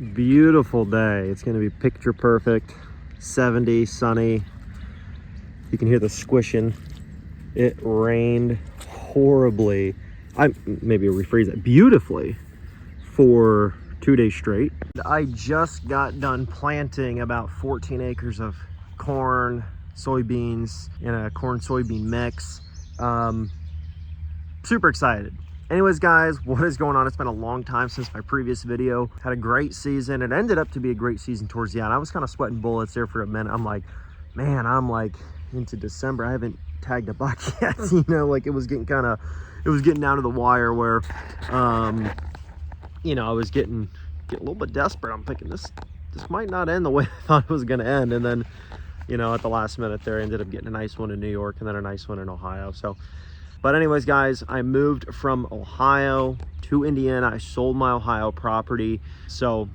Beautiful day. It's going to be picture perfect. 70, sunny. You can hear the squishing. It rained horribly. Maybe rephrase that, beautifully, for 2 days straight. I just got done planting about 14 acres of corn, soybeans, in a corn soybean mix. Super excited. Anyways, guys, what is going on? It's been a long time since my previous video. Had a great season. It ended up to be a great season towards the end. I was kind of sweating bullets there for a minute. I'm like, man, I'm like into December. I haven't tagged a buck yet. You know, like it was getting down to the wire where, you know, I was getting a little bit desperate. I'm thinking this might not end the way I thought it was going to end. And then, you know, at the last minute there, I ended up getting a nice one in New York and then a nice one in Ohio. So, but anyways, guys, I moved from Ohio to Indiana. I sold my Ohio property. So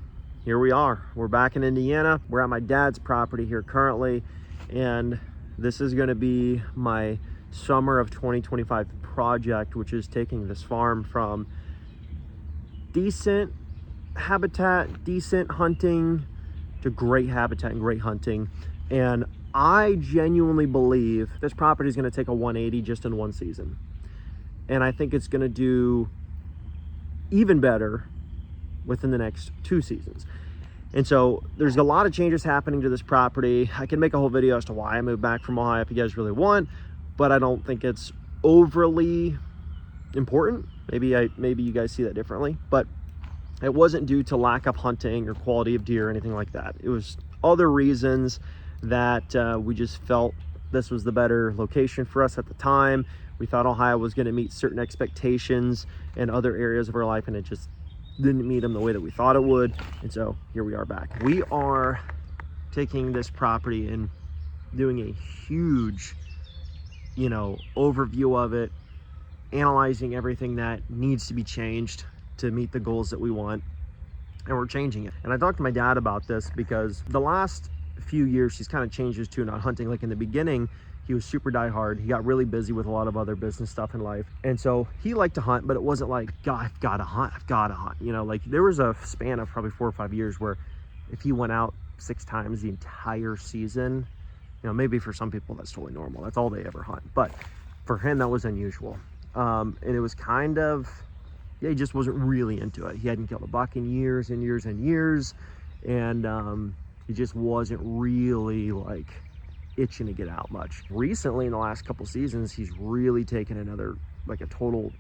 here we are. We're back in Indiana. We're at my dad's property here currently. And this is going to be my summer of 2025 project, which is taking this farm from decent habitat, decent hunting, to great habitat and great hunting. And I genuinely believe this property is going to take a 180 just in one season. And I think it's going to do even better within the next 2 seasons. And so there's a lot of changes happening to this property. I can make a whole video as to why I moved back from Ohio if you guys really want, but I don't think it's overly important. Maybe you guys see that differently, but it wasn't due to lack of hunting or quality of deer or anything like that. It was other reasons that we just felt this was the better location for us at the time. We thought Ohio was going to meet certain expectations in other areas of our life, and it just didn't meet them the way that we thought it would. And so here we are back. We are taking this property and doing a huge, you know, overview of it, analyzing everything that needs to be changed to meet the goals that we want, and we're changing it. And I talked to my dad about this because the last few years he's kind of changed his tune on hunting. Like in the beginning, he was super diehard. He got really busy with a lot of other business stuff in life, and so he liked to hunt, but it wasn't like, God, I've got to hunt, you know. Like there was a span of probably 4 or 5 years where if he went out 6 times the entire season, you know, maybe for some people that's totally normal, that's all they ever hunt, but for him that was unusual. And it was kind of, yeah, he just wasn't really into it. He hadn't killed a buck in years and years and years, and he just wasn't really like itching to get out much. Recently, in the last couple seasons, he's really taken another, like a total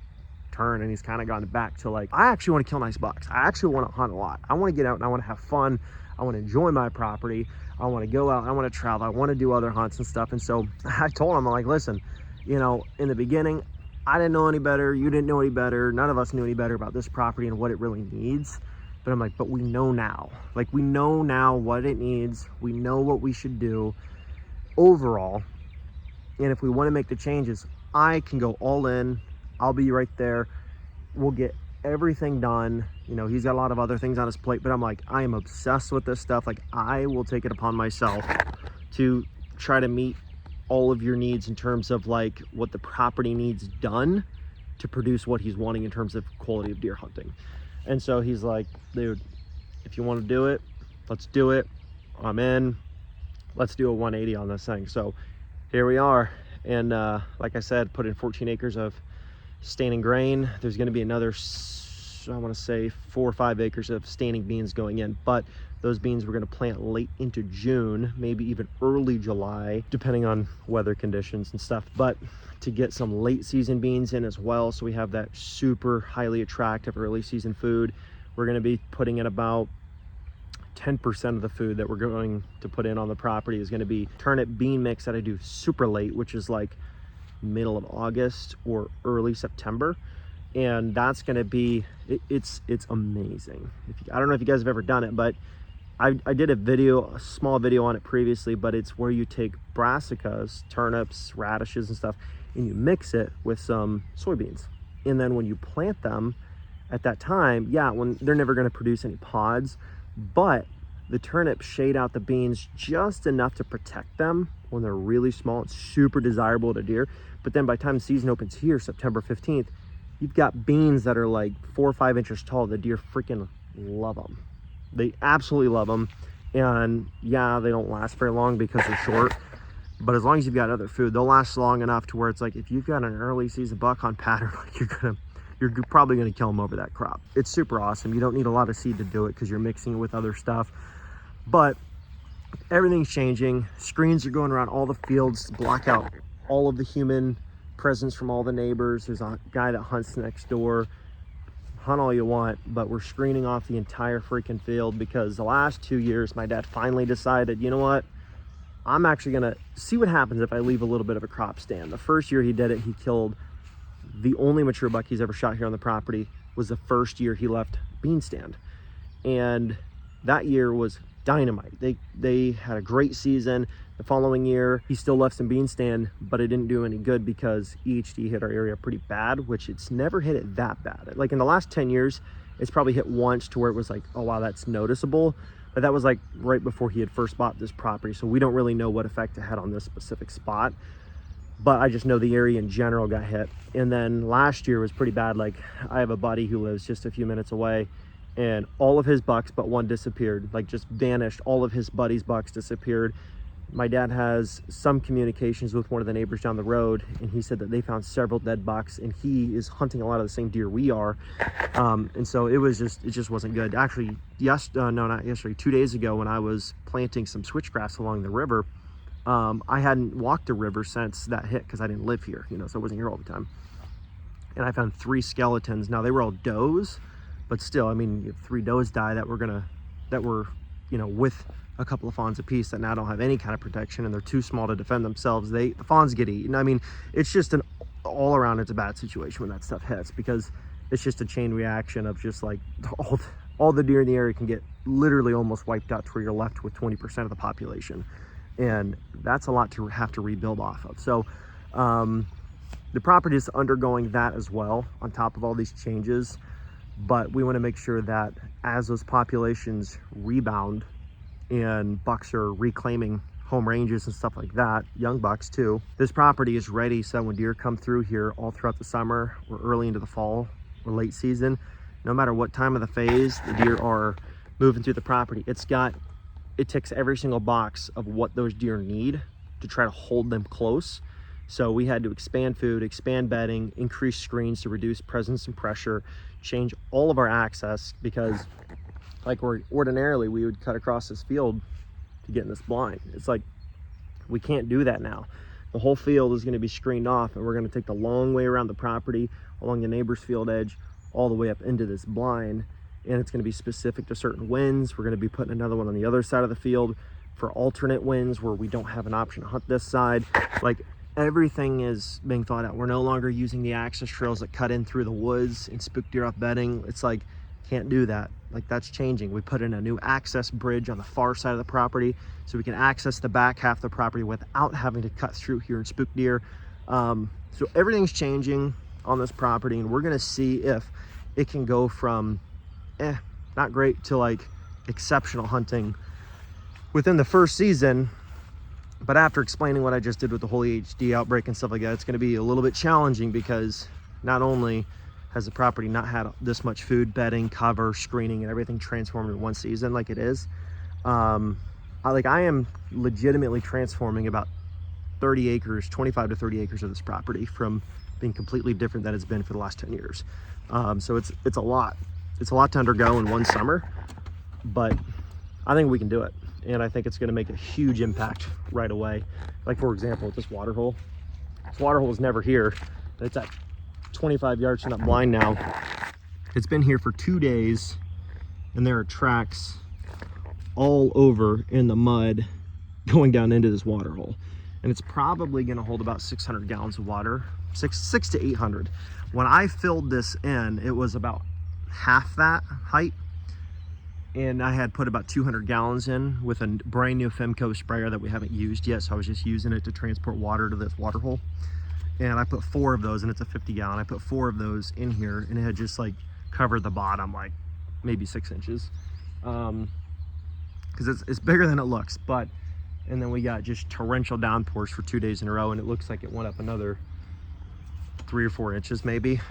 turn, and he's kind of gone back to like, I actually want to kill nice bucks. I actually want to hunt a lot. I want to get out and I want to have fun. I want to enjoy my property. I want to go out. I want to travel. I want to do other hunts and stuff. And so I told him, I'm like, listen, you know, in the beginning, I didn't know any better. You didn't know any better. None of us knew any better about this property and what it really needs. But I'm like, but we know now. Like, we know now what it needs. We know what we should do overall. And if we want to make the changes, I can go all in. I'll be right there. We'll get everything done. You know, he's got a lot of other things on his plate, but I'm like, I am obsessed with this stuff. Like, I will take it upon myself to try to meet all of your needs in terms of like what the property needs done to produce what he's wanting in terms of quality of deer hunting. And so he's like, dude, if you want to do it, let's do it. I'm in. Let's do a 180 on this thing. So here we are. And like I said, put in 14 acres of standing grain. There's going to be another, I want to say 4 or 5 acres of standing beans going in, but those beans we're going to plant late into June, maybe even early July, depending on weather conditions and stuff, but to get some late season beans in as well, so we have that super highly attractive early season food. We're going to be putting in about 10% of the food that we're going to put in on the property is going to be turnip bean mix that I do super late, which is like middle of August or early September. And that's going to be, it's amazing. I don't know if you guys have ever done it, but I did a small video on it previously, but it's where you take brassicas, turnips, radishes and stuff, and you mix it with some soybeans. And then when you plant them at that time, yeah, when they're never going to produce any pods, but the turnips shade out the beans just enough to protect them when they're really small. It's super desirable to deer. But then by the time the season opens here, September 15th, you've got beans that are like 4 or 5 inches tall. The deer freaking love them. They absolutely love them. And yeah, they don't last very long because they're short, but as long as you've got other food, they'll last long enough to where it's like, if you've got an early season buck on pattern, like you're probably gonna kill them over that crop. It's super awesome. You don't need a lot of seed to do it because you're mixing it with other stuff. But everything's changing. Screens are going around all the fields to block out all of the human presence from all the neighbors. There's a guy that hunts next door. Hunt all you want, but we're screening off the entire freaking field because the last 2 years my dad finally decided, you know what, I'm actually gonna see what happens if I leave a little bit of a crop stand. The first year he did it, he killed the only mature buck he's ever shot here on the property. Was the first year he left bean stand, and that year was dynamite. They had a great season. The following year he still left some bean stand, but it didn't do any good because EHD hit our area pretty bad, which it's never hit it that bad. Like in the last 10 years it's probably hit once to where it was like, oh wow, that's noticeable, but that was like right before he had first bought this property, so we don't really know what effect it had on this specific spot. But I just know the area in general got hit. And then last year was pretty bad. Like I have a buddy who lives just a few minutes away, and all of his bucks but one disappeared, like just vanished. All of his buddies' bucks disappeared. My dad has some communications with one of the neighbors down the road, and he said that they found several dead bucks, and he is hunting a lot of the same deer we are. And so it just wasn't good. Actually, no, not yesterday, 2 days ago, when I was planting some switchgrass along the river, I hadn't walked the river since that hit because I didn't live here, you know, so I wasn't here all the time. And I found 3 skeletons. Now they were all does, but still, I mean, if 3 does die that were, you know, with a couple of fawns apiece that now don't have any kind of protection and they're too small to defend themselves, the fawns get eaten. I mean, it's just an all around, it's a bad situation when that stuff hits, because it's just a chain reaction of just like all the deer in the area can get literally almost wiped out to where you're left with 20% of the population. And that's a lot to have to rebuild off of. So the property is undergoing that as well on top of all these changes, but we want to make sure that as those populations rebound and bucks are reclaiming home ranges and stuff like that, young bucks too, this property is ready so when deer come through here all throughout the summer or early into the fall or late season, no matter what time of the phase the deer are moving through the property, it ticks every single box of what those deer need to try to hold them close. So we had to expand food, expand bedding, increase screens to reduce presence and pressure, change all of our access, because like ordinarily we would cut across this field to get in this blind. It's like, we can't do that now. The whole field is going to be screened off, and we're going to take the long way around the property, along the neighbor's field edge, all the way up into this blind. And it's going to be specific to certain winds. We're going to be putting another one on the other side of the field for alternate winds where we don't have an option to hunt this side. Like, everything is being thought out. We're no longer using the access trails that cut in through the woods and spook deer off bedding. It's like, can't do that. Like, that's changing. We put in a new access bridge on the far side of the property so we can access the back half of the property without having to cut through here and spook deer. So everything's changing on this property, and we're going to see if it can go from not great to like exceptional hunting within the first season. But after explaining what I just did with the whole EHD outbreak and stuff like that, it's going to be a little bit challenging, because not only has the property not had this much food, bedding, cover, screening, and everything transformed in one season like it is, I am legitimately transforming about 30 acres, 25 to 30 acres of this property from being completely different than it's been for the last 10 years. So it's a lot. It's a lot to undergo in one summer, but I think we can do it. And I think it's going to make a huge impact right away. Like, for example, this water hole. This water hole was never here. It's at 25 yards from that blind now. It's been here for 2 days, and there are tracks all over in the mud going down into this water hole. And it's probably going to hold about 600 gallons of water, 600 to 800. When I filled this in, it was about half that height, and I had put about 200 gallons in with a brand new Femco sprayer that we haven't used yet, so I was just using it to transport water to this water hole. And I put 4 of those, and it's a 50 gallon. I put 4 of those in here, and it had just like covered the bottom like maybe 6 inches, because it's bigger than it looks. And then we got just torrential downpours for 2 days in a row, and it looks like it went up another 3 or 4 inches maybe,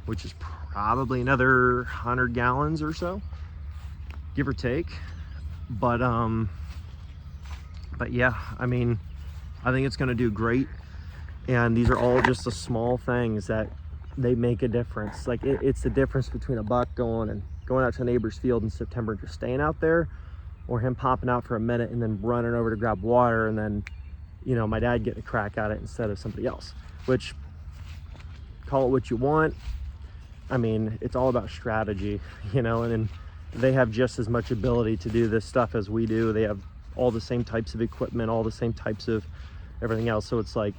which is probably another 100 gallons or so. give or take. But yeah, I mean, I think it's going to do great. And these are all just the small things that they make a difference. Like it's the difference between a buck going out to a neighbor's field in September and just staying out there, or him popping out for a minute and then running over to grab water, and then, you know, my dad getting a crack at it instead of somebody else. Which, call it what you want. I mean, it's all about strategy, you know, and then they have just as much ability to do this stuff as we do. They have all the same types of equipment, all the same types of everything else. So it's like,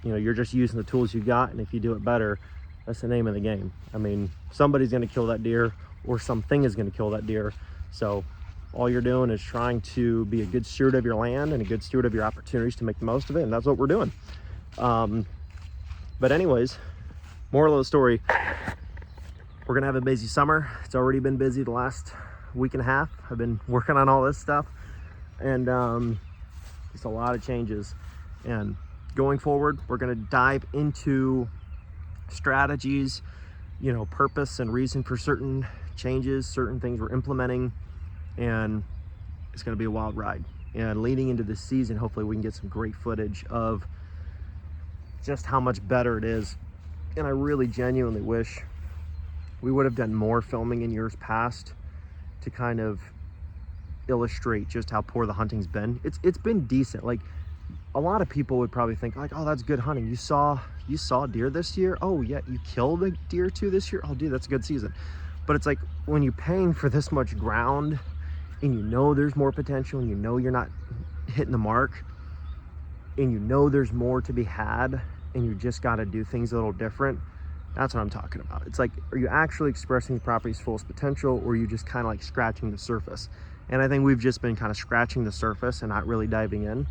you know, you're just using the tools you got, and if you do it better, that's the name of the game. I mean, somebody's going to kill that deer, or something is going to kill that deer. So all you're doing is trying to be a good steward of your land and a good steward of your opportunities to make the most of it, and that's what we're doing. But anyways, moral of the story, we're gonna have a busy summer. It's already been busy the last week and a half. I've been working on all this stuff, and just a lot of changes. And going forward, we're gonna dive into strategies, you know, purpose and reason for certain changes, certain things we're implementing, and it's gonna be a wild ride. And leading into this season, hopefully we can get some great footage of just how much better it is. And I really genuinely wish we would have done more filming in years past to kind of illustrate just how poor the hunting's been. It's been decent. Like, a lot of people would probably think like, oh, that's good hunting. You saw deer this year? Oh yeah, you killed a deer too this year? Oh dude, that's a good season. But it's like, when you're paying for this much ground and you know there's more potential, and you know you're not hitting the mark, and you know there's more to be had, and you just got to do things a little different. That's what I'm talking about. It's like, are you actually expressing the property's fullest potential, or are you just kind of like scratching the surface? And I think we've just been kind of scratching the surface and not really diving in.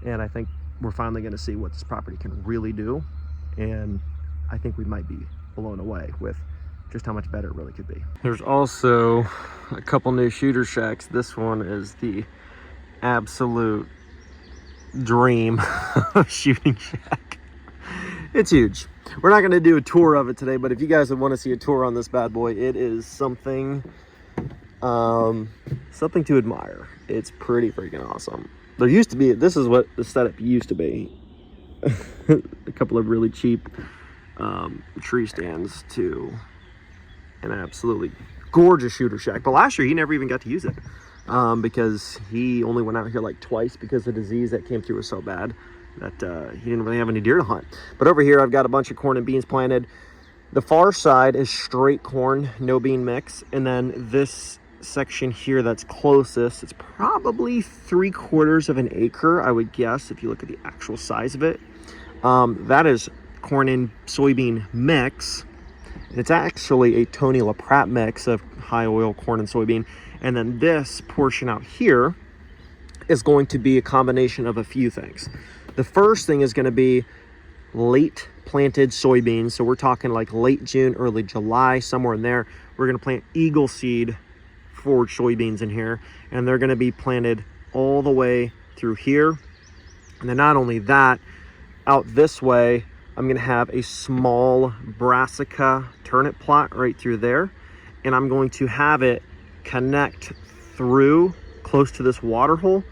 And I think we're finally going to see what this property can really do. And I think we might be blown away with just how much better it really could be. There's also a couple new shooter shacks. This one is the absolute dream shooting shack. It's huge. We're not going to do a tour of it today, but if you guys would want to see a tour on this bad boy, it is something to admire. It's pretty freaking awesome. There used to be, this is what the setup used to be. A couple of really cheap tree stands to an absolutely gorgeous shooter shack. But last year he never even got to use it because he only went out here like twice because the disease that came through was so bad that he didn't really have any deer to hunt. But over here I've got a bunch of corn and beans planted. The far side is straight corn, no bean mix, and then this section here that's closest, it's probably 3/4 of an acre, I would guess, if you look at the actual size of it. That is corn and soybean mix. It's actually a Tony LaPratt mix of high oil corn and soybean. And then this portion out here is going to be a combination of a few things. The first thing is going to be late planted soybeans. So we're talking like late June, early July, somewhere in there. We're going to plant Eagle seed forward soybeans in here, and they're going to be planted all the way through here. And then not only that, out this way, I'm going to have a small brassica turnip plot right through there, and I'm going to have it connect through close to this water hole,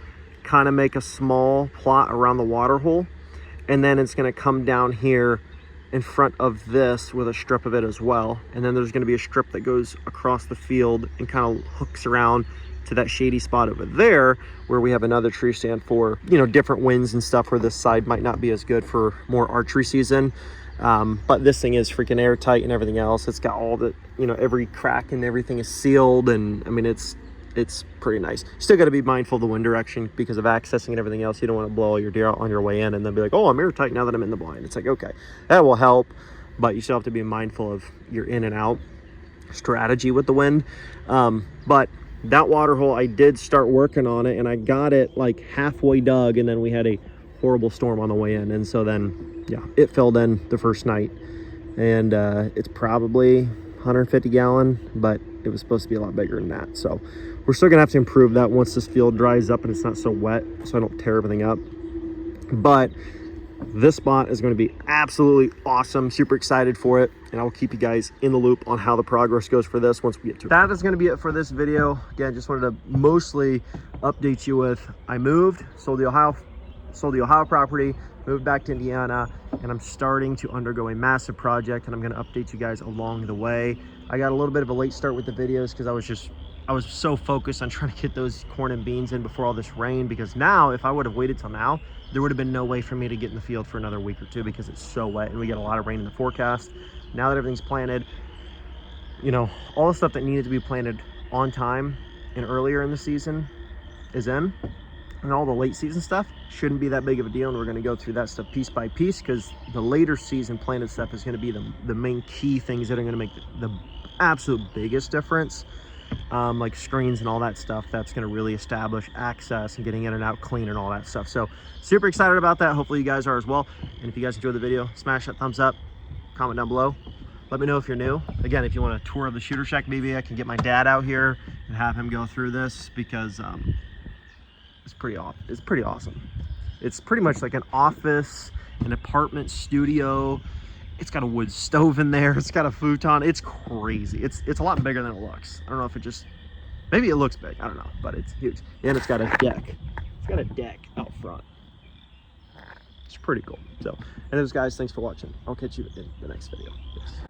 kind of make a small plot around the water hole, and then it's going to come down here in front of this with a strip of it as well. And then there's going to be a strip that goes across the field and kind of hooks around to that shady spot over there where we have another tree stand for, you know, different winds and stuff, where this side might not be as good for more archery season. But this thing is freaking airtight and everything else. It's got all the, you know, every crack and everything is sealed, and I mean, it's pretty nice. Still got to be mindful of the wind direction because of accessing and everything else. You don't want to blow all your deer out on your way in and then be like, oh, I'm airtight now that I'm in the blind. It's like, okay, that will help, but you still have to be mindful of your in and out strategy with the wind. But that water hole, I did start working on it, and I got it like halfway dug, and then we had a horrible storm on the way in, and so then yeah, it filled in the first night, and it's probably 150 gallon, but it was supposed to be a lot bigger than that. So we're still gonna have to improve that once this field dries up and it's not so wet, so I don't tear everything up. But This spot is going to be absolutely awesome. Super excited for it, and I will keep you guys in the loop on how the progress goes for this once we get to it. That is going to be it for this video. Again, just wanted to mostly update you with I moved, sold the Ohio property, moved back to Indiana, and I'm starting to undergo a massive project, and I'm going to update you guys along the way. I got a little bit of a late start with the videos because I was so focused on trying to get those corn and beans in before all this rain, because now if I would have waited till now, there would have been no way for me to get in the field for another week or two because it's so wet and we get a lot of rain in the forecast. Now that everything's planted, you know, all the stuff that needed to be planted on time and earlier in the season is in, and all the late season stuff shouldn't be that big of a deal, and we're going to go through that stuff piece by piece, because the later season planted stuff is going to be the main key things that are going to make the absolute biggest difference. Like screens and all that stuff, that's going to really establish access and getting in and out clean and all that stuff. So super excited about that. Hopefully you guys are as well. And if you guys enjoyed the video, smash that thumbs up, comment down below. Let me know if you're new. Again, if you want a tour of the shooter shack, maybe I can get my dad out here and have him go through this, because it's pretty awesome. It's pretty much like an office, an apartment studio. It's got a wood stove in there. It's got a futon. It's crazy. It's a lot bigger than it looks. I don't know if it just, maybe it looks big. I don't know, but it's huge. And it's got a deck. It's got a deck out front. It's pretty cool. So, anyways, guys, thanks for watching. I'll catch you in the next video. Yes.